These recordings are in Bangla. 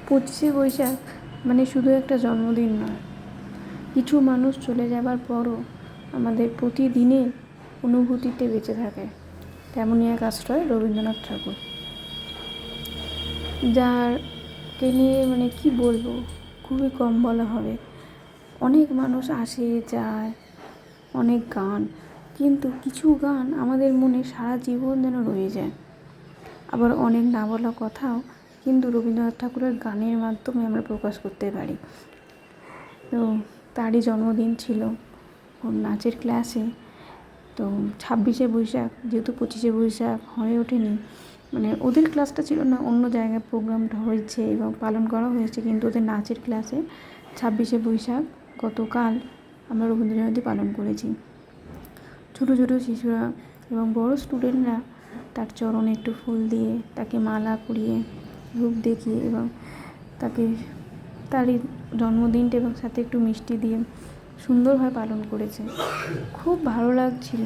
25শে বৈশাখ মানে শুধু একটা জন্মদিন নয়, কিছু মানুষ চলে যাবার পরও আমাদের প্রতিদিনের অনুভূতিতে বেঁচে থাকে। তেমনই এক আশ্রয় রবীন্দ্রনাথ ঠাকুর, যারকে নিয়ে মানে কি বলবো, খুবই কম বলা হবে। অনেক মানুষ আসে যায়, অনেক গান, কিন্তু কিছু গান আমাদের মনে সারা জীবন যেন রয়ে যায়। আবার অনেক না বলা কথাও কিন্তু রবীন্দ্রনাথ ঠাকুরের গানের মাধ্যমে আমরা প্রকাশ করতে পারি। তো তারই জন্মদিন ছিল, ওর নাচের ক্লাসে। তো 26শে বৈশাখ, যেহেতু 25শে বৈশাখ হয়ে ওঠেনি, মানে ওদের ক্লাসটা ছিল না, অন্য জায়গায় প্রোগ্রামটা হয়েছে এবং পালন করা হয়েছে, কিন্তু ওদের নাচের ক্লাসে 26শে বৈশাখ গতকাল আমরা রবীন্দ্র জয়ন্তী পালন করেছি। ছোটো ছোটো শিশুরা এবং বড় স্টুডেন্টরা তার চরণে একটু ফুল দিয়ে, তাকে মালা পরিয়ে, ধূপ দেখিয়ে এবং তাকে তার এই জন্মদিনটা এবং সাথে একটু মিষ্টি দিয়ে সুন্দরভাবে পালন করেছে। খুব ভালো লাগছিল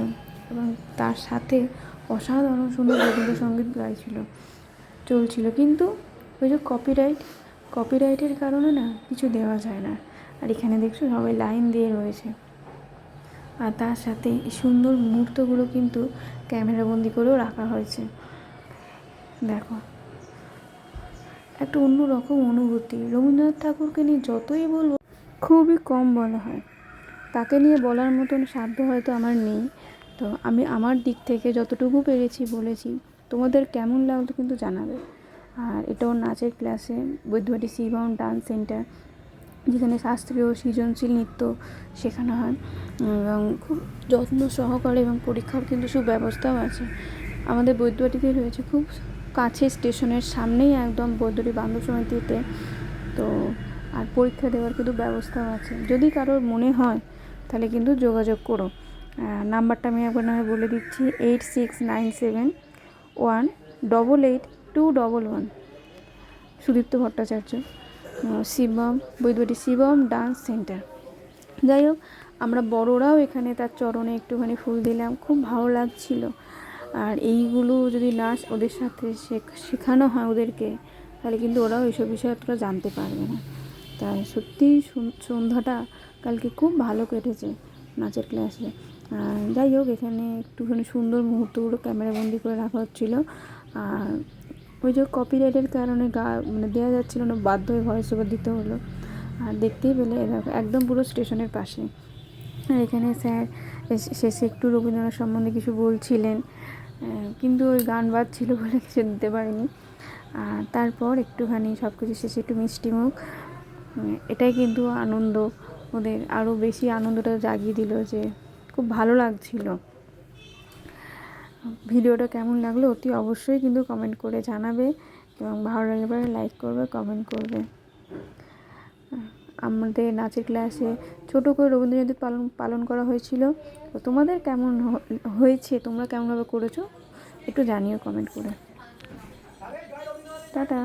এবং তার সাথে অসাধারণ সুন্দর রবীন্দ্রসঙ্গীত চলছিল, কিন্তু ওই যে কপিরাইটের কারণে না কিছু দেওয়া যায় না। আর এখানে দেখছো সবাই লাইন দিয়ে রয়েছে, আর তার সাথে এই সুন্দর মুহূর্তগুলো কিন্তু ক্যামেরাবন্দি করেও রাখা হয়েছে। দেখো, একটা অন্যরকম অনুভূতি। রবীন্দ্রনাথ ঠাকুরকে নিয়ে যতই বলবো খুবই কম বলা হয়, তাকে নিয়ে বলার মতন সাধ্য হয়তো আমার নেই। তো আমি আমার দিক থেকে যতটুকু পেরেছি বলেছি। তোমাদের কেমন লাগলো কিন্তু জানাবে। আর এটাও নাচের ক্লাসে, বৈদ্যবাটী শিবম ডান্স সেন্টার, যেখানে শাস্ত্রীয় সৃজনশীল নৃত্য শেখানো হয় এবং খুব যত্ন সহকারে, এবং পরীক্ষার কিন্তু সুব্যবস্থাও আছে। আমাদের বৈদ্যবাটীতে রয়েছে, খুব কাছে স্টেশনের সামনেই একদম বৈদ্যবাটী বান্ধব সমিতিতে। তো আর পরীক্ষা দেওয়ার কিন্তু ব্যবস্থাও আছে। যদি কারোর মনে হয় তাহলে কিন্তু যোগাযোগ করো। নাম্বারটা আমি একবার নয় বলে দিচ্ছি, 8697188211। Sudipta Bhattacharya, Shivam, Baidyabati Shivam dance centre. যাই হোক, আমরা বড়রাও এখানে তার চরণে একটুখানি ফুল দিলাম, খুব ভালো লাগছিল। আর এইগুলো যদি নাচ ওদের সাথে শেখানো হয় ওদেরকে, তাহলে কিন্তু ওরাও এইসব বিষয়ে অতটা জানতে পারবে না। তাই সত্যিই সন্ধ্যাটা কালকে খুব ভালো কেটেছে নাচের ক্লাসে। যাই হোক, এখানে একটুখানি সুন্দর মুহূর্তগুলো ক্যামেরাবন্দি করে রাখা হচ্ছিলো। আর ওই যে কপিরাইটের কারণে মানে দেওয়া যাচ্ছিলো না, বাধ্য হয়ে ভয়েস ওভার দিতে হলো। আর দেখতেই পেলে একদম পুরো স্টেশনের পাশে। আর এখানে স্যার শেষে একটু রবীন্দ্রনাথ সম্বন্ধে কিছু বলছিলেন, কিন্তু ওই গান বাজছিল বলে কিছু দিতে পারিনি। আর তারপর একটুখানি সব কিছু শেষে একটু মিষ্টিমুখ, এটাই কিন্তু আনন্দ ওদের আরও বেশি আনন্দটা জাগিয়ে দিল, যে খুব ভালো লাগছিল। ভিডিওটা কেমন লাগলো অতি অবশ্যই কিন্তু কমেন্ট করে জানাবে, এবং ভালো লাগলে পরে লাইক করবে, কমেন্ট করবে। আমাদের নাচের ক্লাসে ছোটো করে রবীন্দ্র জয়ন্তী পালন করা হয়েছিল। তো তোমাদের কেমন হয়েছে, তোমরা কেমনভাবে করেছো একটু জানিও কমেন্ট করে। টাটা।